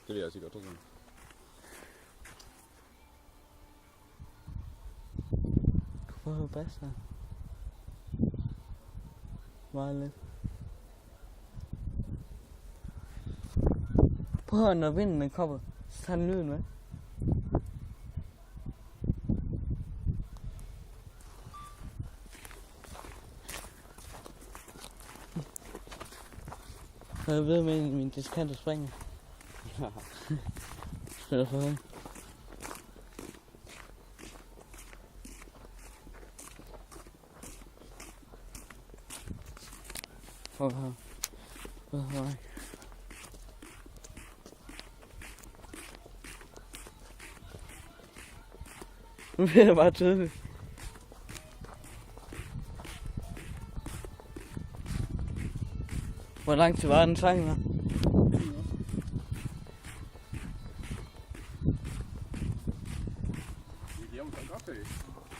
Det vil jeg sikkert, tror jeg. Prøv at høre bass der. Meget lidt. Prøv at høre, når vinden kommer, så tager den lyden med. Så jeg ved med min diskanter springer. Spiller for højt. Prøv at høre. Prøv at høre. Nu bliver det bare tydeligt. Hvor lang tid var den sang der?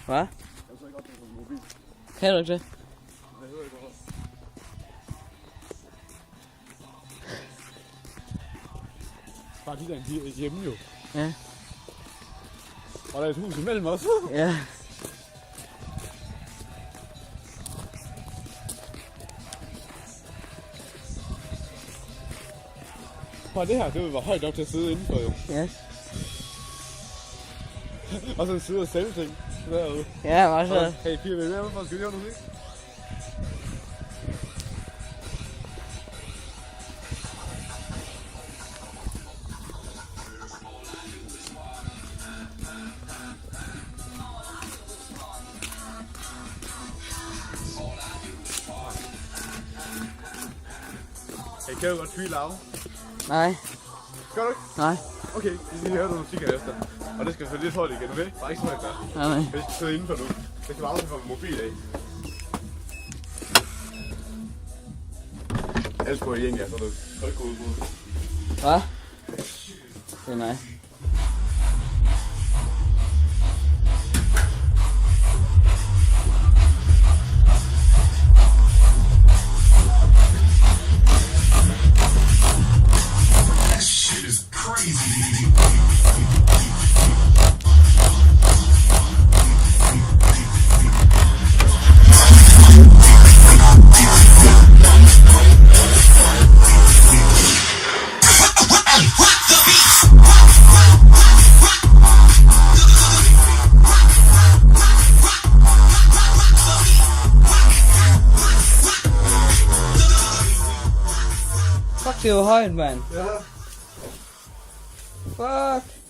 Hvad? Jeg så ikke op på mobil. Kan du ikke det? Det hedder ikke noget. Bare de der hjemme jo. Ja. Og der er et hus imellem os. Ja. Bare det her, det var højt nok til at sidde indenfor jo. Ja. Og så sidde og sælge ting derude. Ja, var så. Hey, piger, vil I være med? Skal vi høre noget musik? Hey, kan du godt tweet lav? Nej. Gør du ikke? Nej. Okay, vi skal lige høre noget musik her efter. Og det skal selvfølgelig lidt højt igen, okay? Bare ikke så højt der. Nej. Vi skal sidde indenfor nu. Det skal bare aldrig få min mobil af. Ellers går I egentlig, så er det gået ud. Hvad? Det er nej. Fuck, det var højt, mand. Ja. Fuck.